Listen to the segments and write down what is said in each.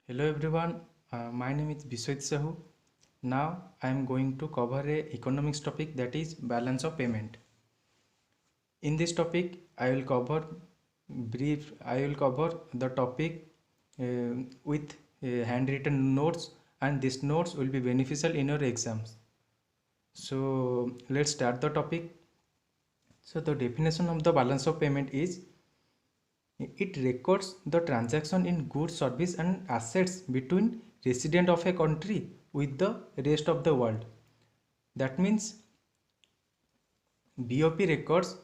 Hello everyone, my name is Biswajit. Now I am going to cover a economics topic, that is balance of payment. In this topic I will cover the topic with handwritten notes, and these notes will be beneficial in your exams. So let's start the topic. So the definition of the balance of payment is: it records the transaction in goods, service and assets between resident of a country with the rest of the world. That means BoP records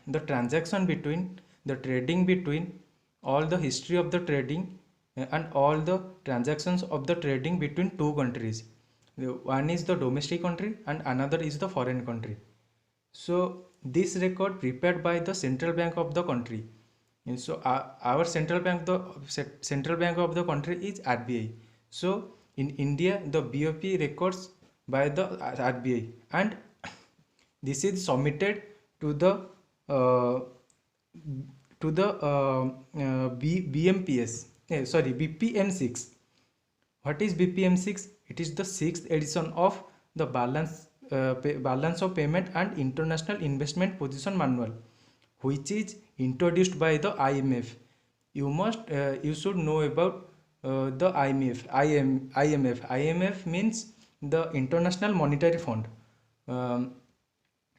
the transaction between the trading between all the history of the trading and all the transactions of the trading between two countries. One is the domestic country and another is the foreign country. So this record prepared by the central bank of the country. And so our central bank of the country is RBI. So in India the BoP records by the RBI, and this is submitted to the uh, BMPS. Sorry, BPM6. What is BPM6? It is the sixth edition of the balance of payment and international investment position manual, which is introduced by the IMF. You should know about the IMF means the International Monetary Fund, um,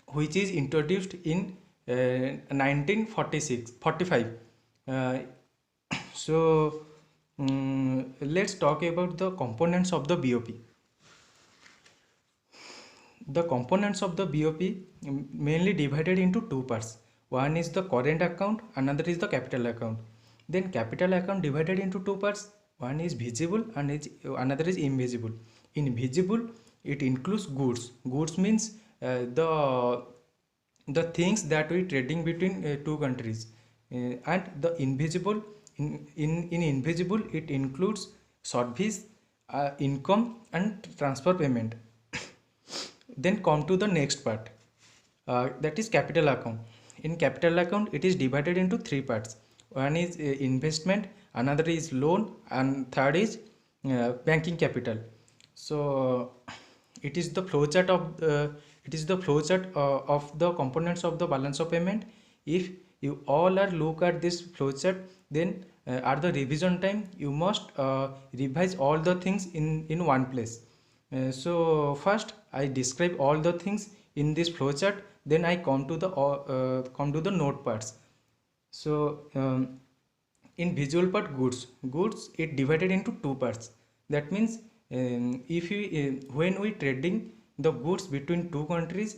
which is introduced in 1946 45. uh, so let's talk about the components of the BoP. The components of the BoP mainly divided into two parts. One is the current account, another is the capital account. Then capital account divided into two parts. One is visible and another is invisible. In visible, it includes goods. Goods means the things that we trading between two countries. And the invisible, in invisible, it includes service, income and transfer payment. Then come to the next part, that is capital account. In capital account, it is divided into three parts. One is investment, another is loan, and third is banking capital. So it is the flowchart of the components of the balance of payment. If you all are look at this flowchart, then at the revision time you must revise all the things in one place. So first I describe all the things in this flowchart, then I come to the note parts. So in visual part, goods it divided into two parts. That means if we when we trading the goods between two countries,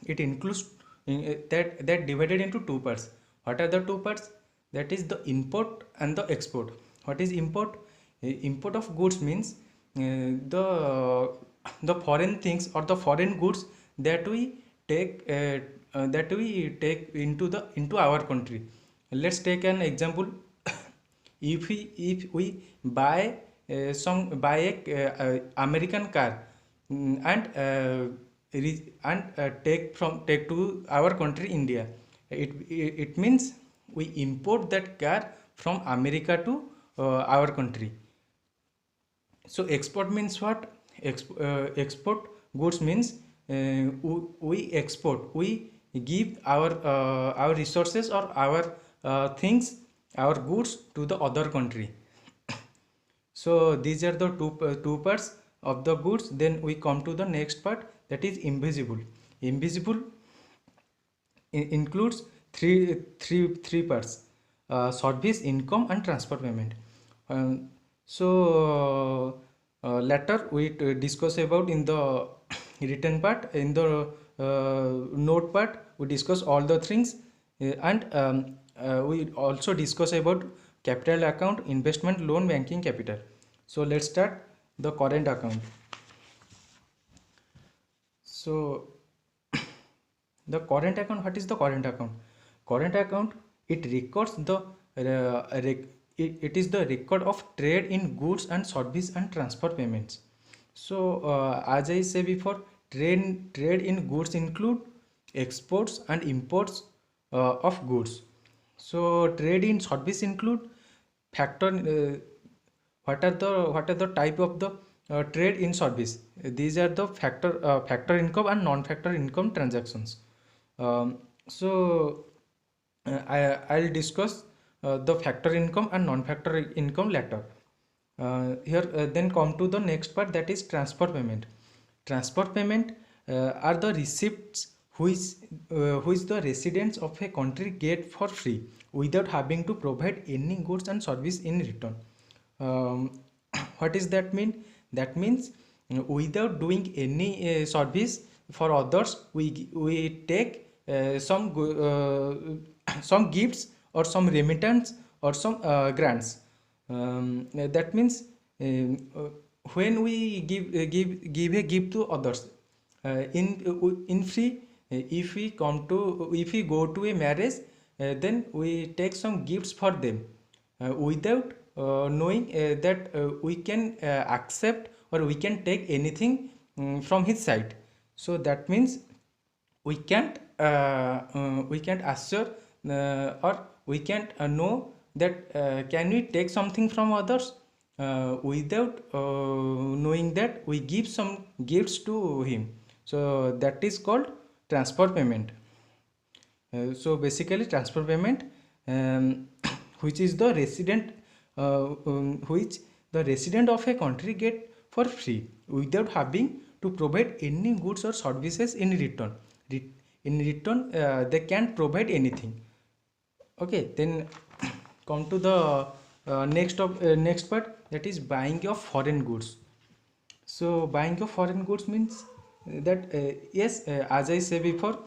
it includes that divided into two parts. What are the two parts? That is the import and the export. What is import? Import of goods means the foreign things or the foreign goods that we take into our country. Let's take an example. If we buy a American car, and take to our country India, it means we import that car from America to our country. So export means what? Export goods means we give our resources or our things, our goods to the other country. So these are the two parts of the goods. Then we come to the next part, that is invisible. Invisible includes three parts: service, income and transfer payment. Later we discuss about in the written part. In the note part we discuss all the things, and we also discuss about capital account, investment, loan, banking capital. So let's start the current account. So the current account, what is the current account? Current account, it records it is the record of trade in goods and service and transfer payments. So as I say before, trade in goods include exports and imports of goods. So trade in service include factor what are the type of the trade in service. These are the factor income and non-factor income transactions. So I'll discuss the factor income and non-factor income later. Here then come to the next part, that is transfer payment. Transfer payment are the receipts which the residents of a country get for free without having to provide any goods and service in return. What does that mean? That means without doing any service for others, we take some gifts or some remittance or some grants. That means when we give a gift to others in free, if we go to a marriage, then we take some gifts for them without knowing that we can accept or we can take anything from his side. So that means we can't assure or we can't know that can we take something from others without knowing that we give some gifts to him. So that is called transfer payment. So basically transfer payment, which is the resident which the resident of a country get for free without having to provide any goods or services in return. In return they can't provide anything. Okay, then come to the next part, that is buying of foreign goods. So buying of foreign goods means that yes, as I say before,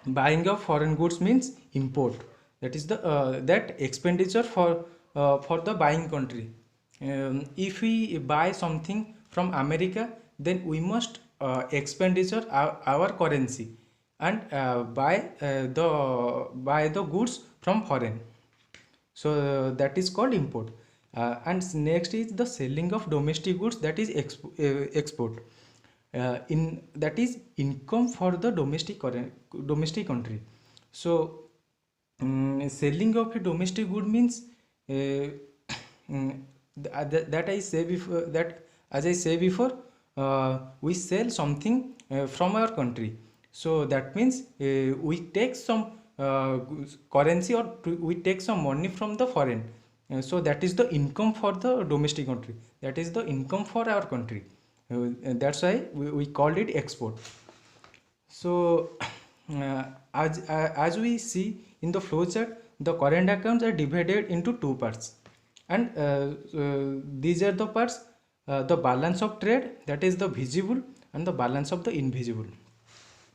buying of foreign goods means import. That is the that expenditure for the buying country. If we buy something from America, then we must expenditure our currency and buy the goods from foreign. So that is called import. And next is the selling of domestic goods, that is export. In that is income for the domestic country. So selling of a domestic good means that I say before, that as I say before, we sell something from our country. So that means we take some currency or we take some money from the foreign. So that is the income for the domestic country, that is the income for our country. That's why we called it export. So as we see in the flow chart, the current accounts are divided into two parts, and these are the parts, the balance of trade, that is the visible, and the balance of the invisible.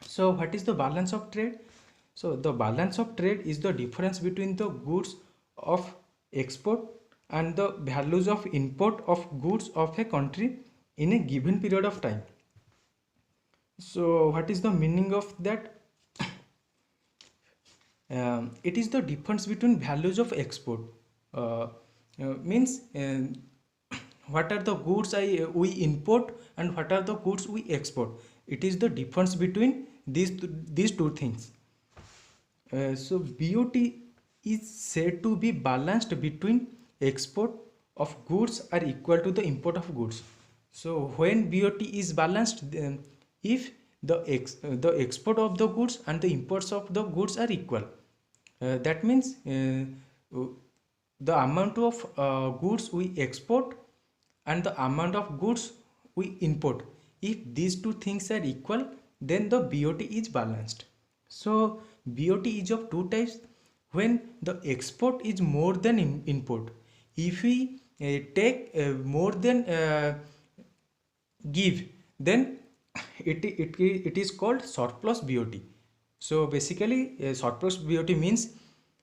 So what is the balance of trade? So the balance of trade is the difference between the goods of export and the values of import of goods of a country in a given period of time. So what is the meaning of that? It is the difference between values of export. Means what are the goods we import and what are the goods we export. It is the difference between these two things. So BOT is said to be balanced between export of goods are equal to the import of goods. So when BOT is balanced, then if the export of the goods and the imports of the goods are equal, that means the amount of goods we export and the amount of goods we import, if these two things are equal, then the BOT is balanced. So BOT is of two types. When the export is more than import, if we take more than give, then it is called surplus BOT. So basically surplus BOT means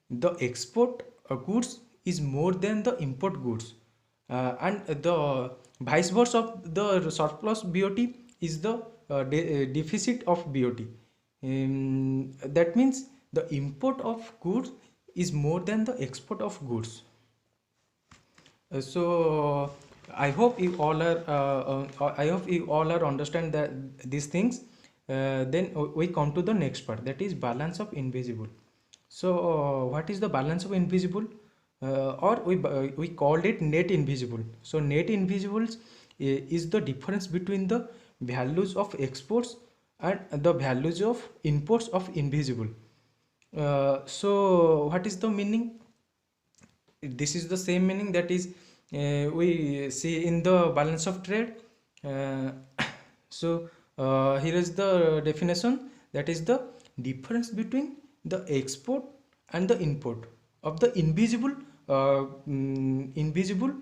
the export goods is more than the import goods, and the vice versa of the surplus BOT is the deficit of BOT. That means the import of goods is more than the export of goods. So I hope you all are understand that these things. Then we come to the next part, that is balance of invisible. So what is the balance of invisible? or we called it net invisible. So net invisibles is the difference between the values of exports and the values of imports of invisible. So what is the meaning? This is the same meaning that is we see in the balance of trade. uh, here is the definition, that is the difference between the export and the import of the invisible invisible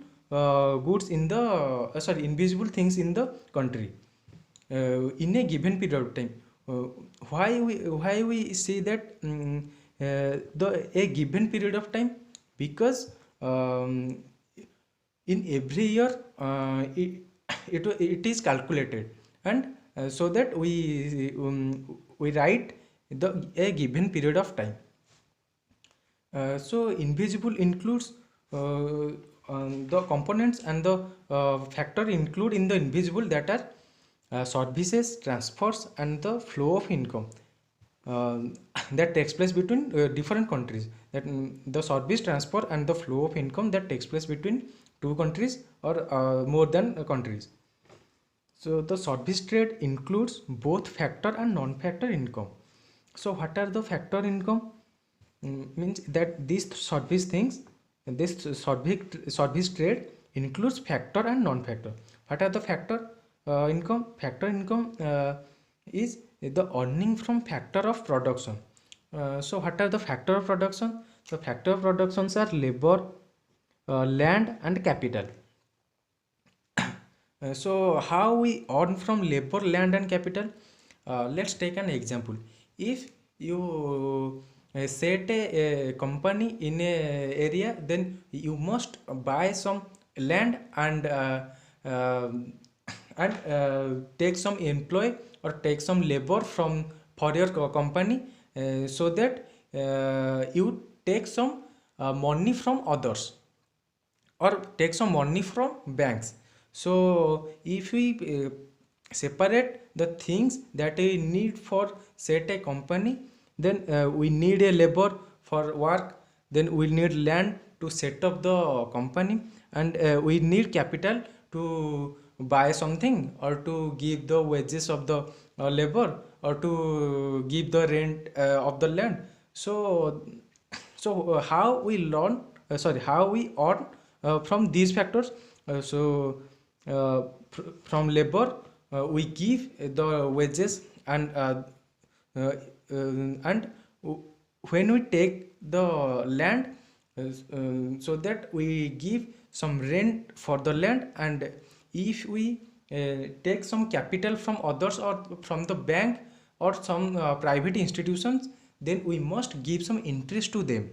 goods in the invisible things in the country in a given period of time. uh, why we see that the a given period of time? Because in every year it is calculated, and so that we write the a given period of time. So invisible includes the components and the factor include in the invisible, that are services, transfers, and the flow of income uh, that takes place between different countries. That the service transfer and the flow of income that takes place between two countries or more than countries. So the service trade includes both factor and non-factor income. So what are the factor income? Means that these service things, this service trade includes factor and non-factor. What are the factor income? Factor income is the earning from factor of production. So what are the factor of production? The factor of productions are labor, land, and capital. So how we earn from labor, land, and capital? Let's take an example. If you set a company in a area, then you must buy some land uh, and take some employee or take some labor from for your company, so that you take some money from others or take some money from banks. So if we separate the things that we need for set a company, then we need a labor for work, then we need land to set up the company, and we need capital to buy something or to give the wages of the labor or to give the rent of the land. So how we learn how we earn from these factors? From labor we give the wages, and when we take the land, so that we give some rent for the land, and if we take some capital from others or from the bank or some private institutions, then we must give some interest to them.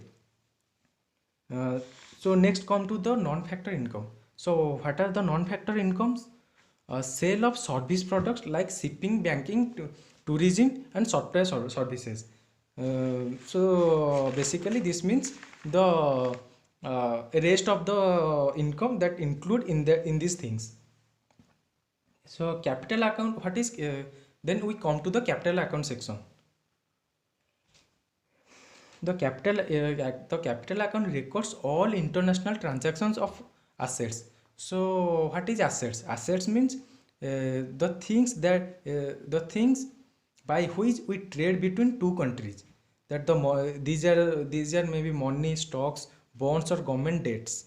uh, so next come to the non-factor income. So what are the non-factor incomes? Sale of service products like shipping, banking, tourism, and software services. So basically this means the rest of the income that include in these things. So capital account, what is then we come to the capital account section. The capital account records all international transactions of assets. So what is assets? Assets means the things by which we trade between two countries. That these are maybe money, stocks, bonds, or government debts.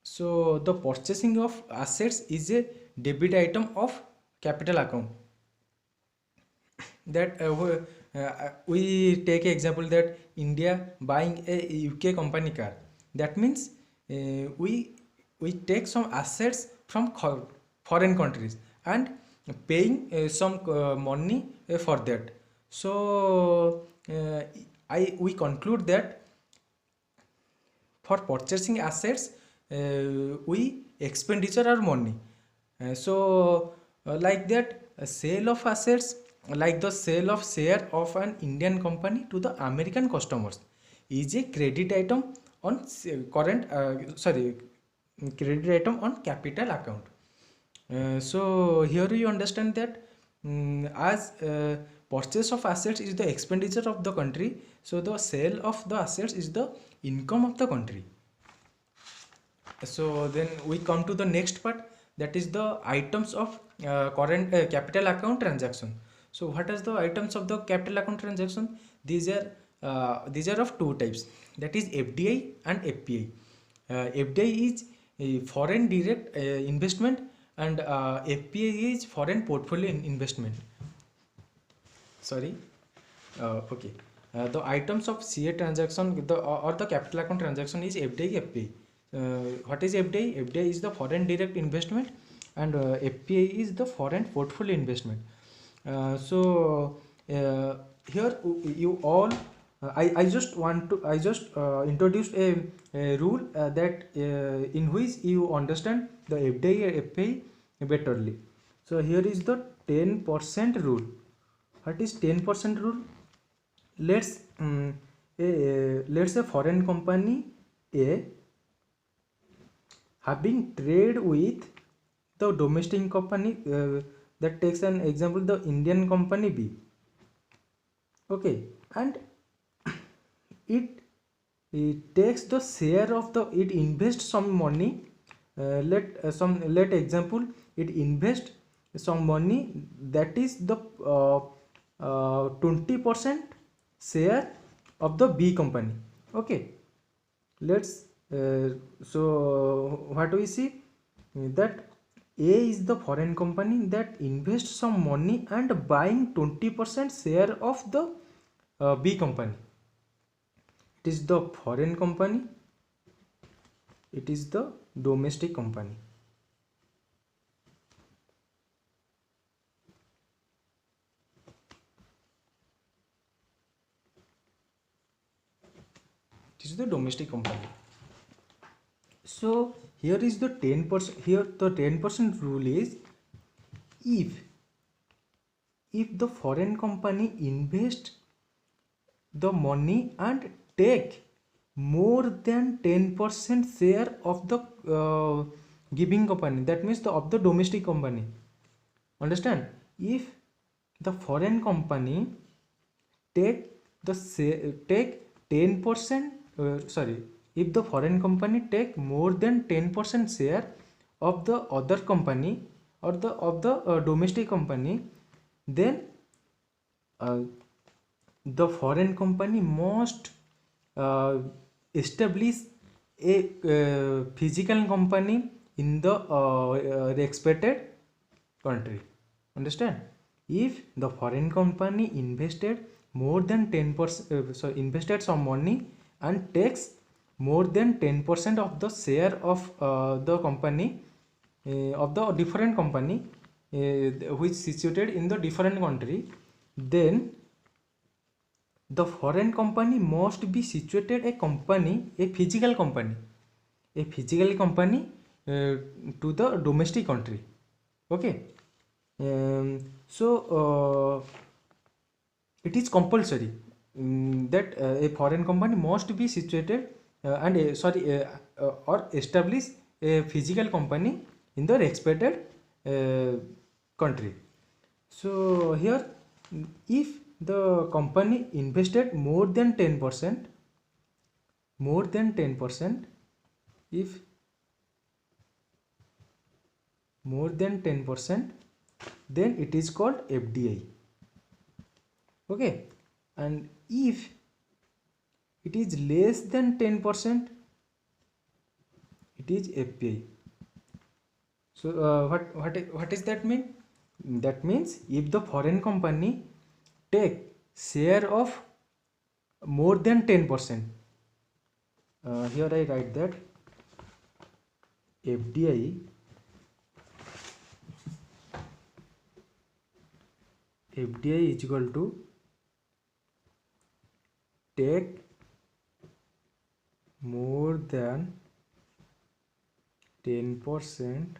So the purchasing of assets is a debit item of capital account. That we take example that India buying a UK company car. That means we take some assets from foreign countries and paying some money for that. So I we conclude that for purchasing assets we expenditure our money. Like that, a sale of assets, like the sale of share of an Indian company to the American customers, is a credit item on credit item on capital account. So here you understand that as purchase of assets is the expenditure of the country, so the sale of the assets is the income of the country. So then we come to the next part, that is the items of current capital account transaction. So what is the items of the capital account transaction? These are of two types, that is FDI and FPI. FDI is a foreign direct investment, and FPI is foreign portfolio investment. Sorry. Okay. The items of CA transaction, or the capital account transaction, is FDI, FPI. What is FDI? FDI is the foreign direct investment, and FPI is the foreign portfolio investment. So here you all, I just want to, I just introduced a rule that in which you understand the FDI and FPI betterly. So here is the 10% rule. What is 10% rule? Let's let's say foreign company A having trade with the domestic company, that takes an example, the Indian company B. Okay, and it it takes the share of the, it invests some money, let example, it invest some money, that is the 20% share of the B company. Okay, let's so what we see, that A is the foreign company that invests some money and buying 20% share of the B company. It is the foreign company, it is the domestic company. It is the domestic company. So here is the 10%. Here the 10% rule is, if the foreign company invest the money and take more than 10% share of the giving company, that means of the domestic company. Understand? If the foreign company take take 10%, sorry, if the foreign company take more than 10% share of the other company, or the domestic company, then uh, the foreign company must establish a physical company in the expected country. Understand? If the foreign company invested more than 10%, so invested some money and takes more than 10% of the share of the company, of the different company, which situated in the different country, then the foreign company must be situated a physical company, uh, to the domestic country. Okay. So it is compulsory, that a foreign company must be situated or establish a physical company in the expected country. So here, if the company invested more than 10%, if more than 10%, then it is called FDI. Okay, and if it is less than 10%, it is FPI. So what does that mean? That means if the foreign company take share of more than 10%, here I write that FDI is equal to take more than 10%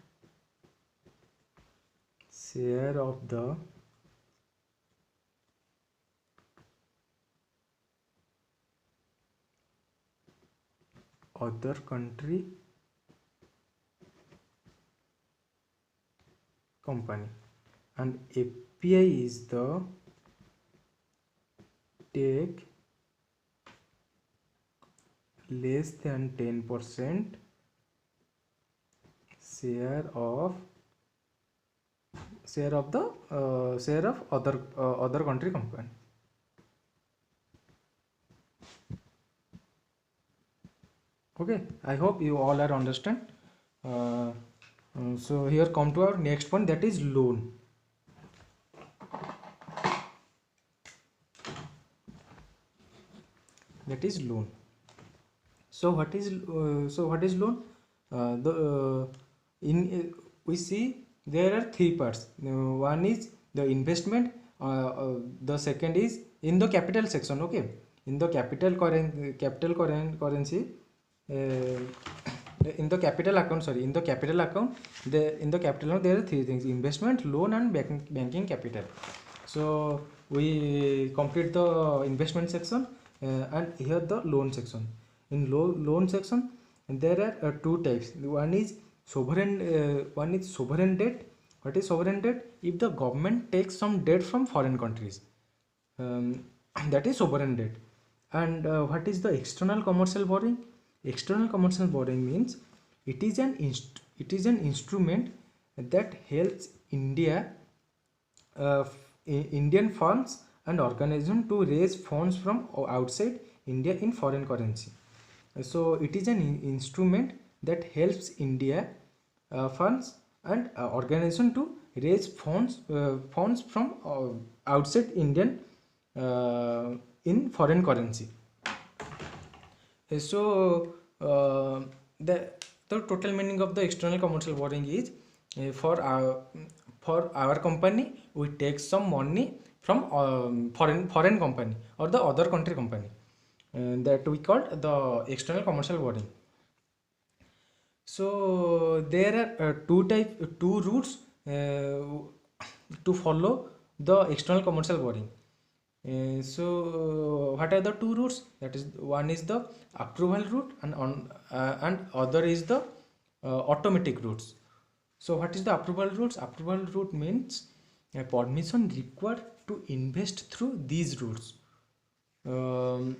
share of the other country company, and FPI is the take less than 10% share of the share of other country company. Okay, I hope you all are understand. So here come to our next point, that is loan. That is loan. So what is loan? The in We see there are three parts. One is the investment. The second is in the capital section. Okay, in the currency. In the capital account, sorry, in the capital account, there are three things: investment, loan, and banking capital. So we complete the investment section, and here the loan section. In loan section, there are two types. One is sovereign debt. What is sovereign debt? If the government takes some debt from foreign countries, um, that is sovereign debt. And what is the external commercial borrowing? External commercial borrowing means it is an instrument that helps Indian firms and organizations to raise funds from outside India in foreign currency. So it is an instrument that helps India funds and organization to raise funds from outside Indian in foreign currency. So the total meaning of the external commercial borrowing is for our company, we take some money from foreign company or the other country company, that we call the external commercial borrowing. So there are two routes to follow the external commercial borrowing. So what are the two routes? That is, one is the approval route, and other is the automatic routes. So what is the approval routes? Approval route means permission required to invest through these routes. Um,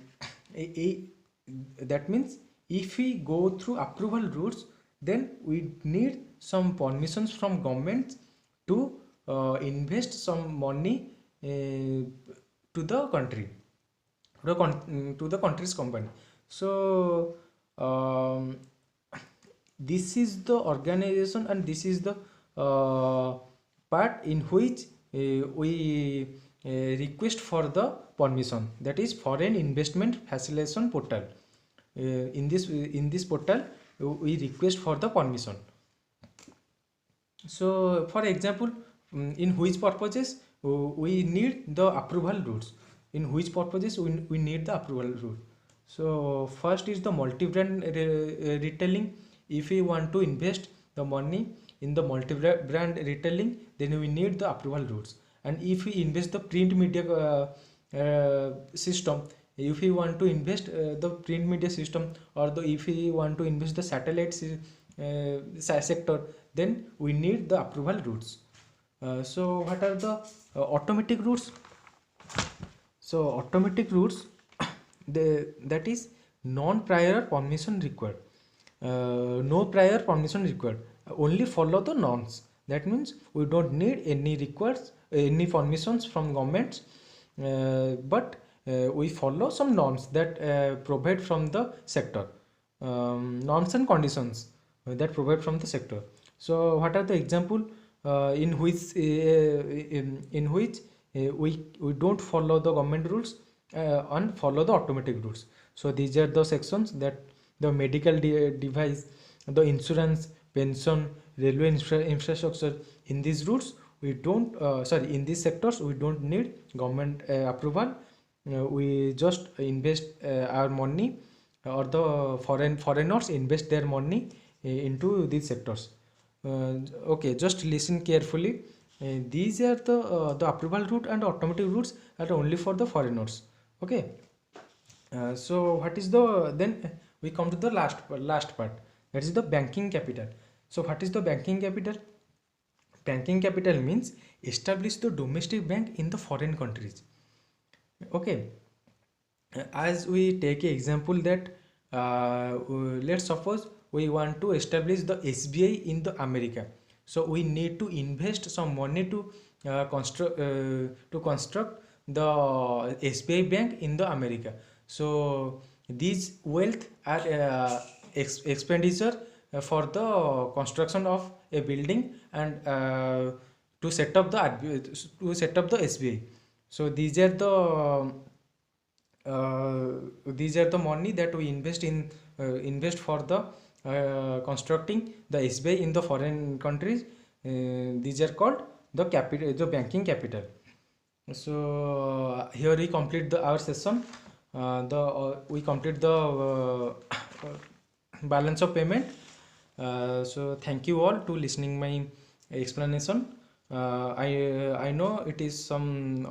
that means if we go through approval routes, then we need some permissions from government to invest some money to the country, to the country's company. So this is the organization, and this is the part in which we request for the permission, that is foreign investment facilitation portal. In this portal we request for the permission. So for example, in which purposes we need the approval routes, in which purposes we need the approval route. So first is the multi-brand retailing. If we want to invest the money in the multi-brand retailing, then we need the approval routes. And if we invest the print media system, if we want to invest the print media system, or if we want to invest the satellite sector, then we need the approval routes. So what are the automatic routes? So automatic routes, that is non-prior permission required. No prior permission required. Only follow the norms. That means we don't need any permissions from governments, but we follow some norms that provide from the sector, norms and conditions that provide from the sector. So what are the example in which we don't follow the government rules and follow the automatic rules? So these are the sections: that the medical device, the insurance, pension, railway infrastructure. In these routes we don't in these sectors we don't need government approval. We just invest our money, or the foreigners invest their money into these sectors. Okay, just listen carefully. These are the approval route and automatic routes are only for the foreigners. Okay. So what is then we come to the last part, that is the banking capital. So what is the banking capital? Banking capital means establish the domestic bank in the foreign countries. Okay, as we take an example that let's suppose we want to establish the SBI in the America. So we need to invest some money to construct the SBI bank in the America. So these wealth are expenditure for the construction of a building and to set up the SBI. So these are the money that we invest for the constructing the SBI in the foreign countries. These are called the banking capital. So here we complete our session. The We complete the balance of payment. So thank you all to listening my explanation. I know it is some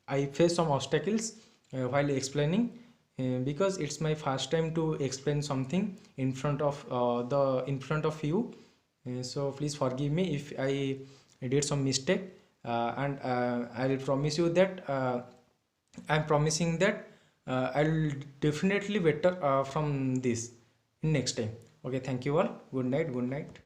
I face some obstacles while explaining because it's my first time to explain something in front of you. So please forgive me if I did some mistake, and I will promise you that I'm promising that I'll definitely better from this in next time. Okay, thank you all. Good night. Good night.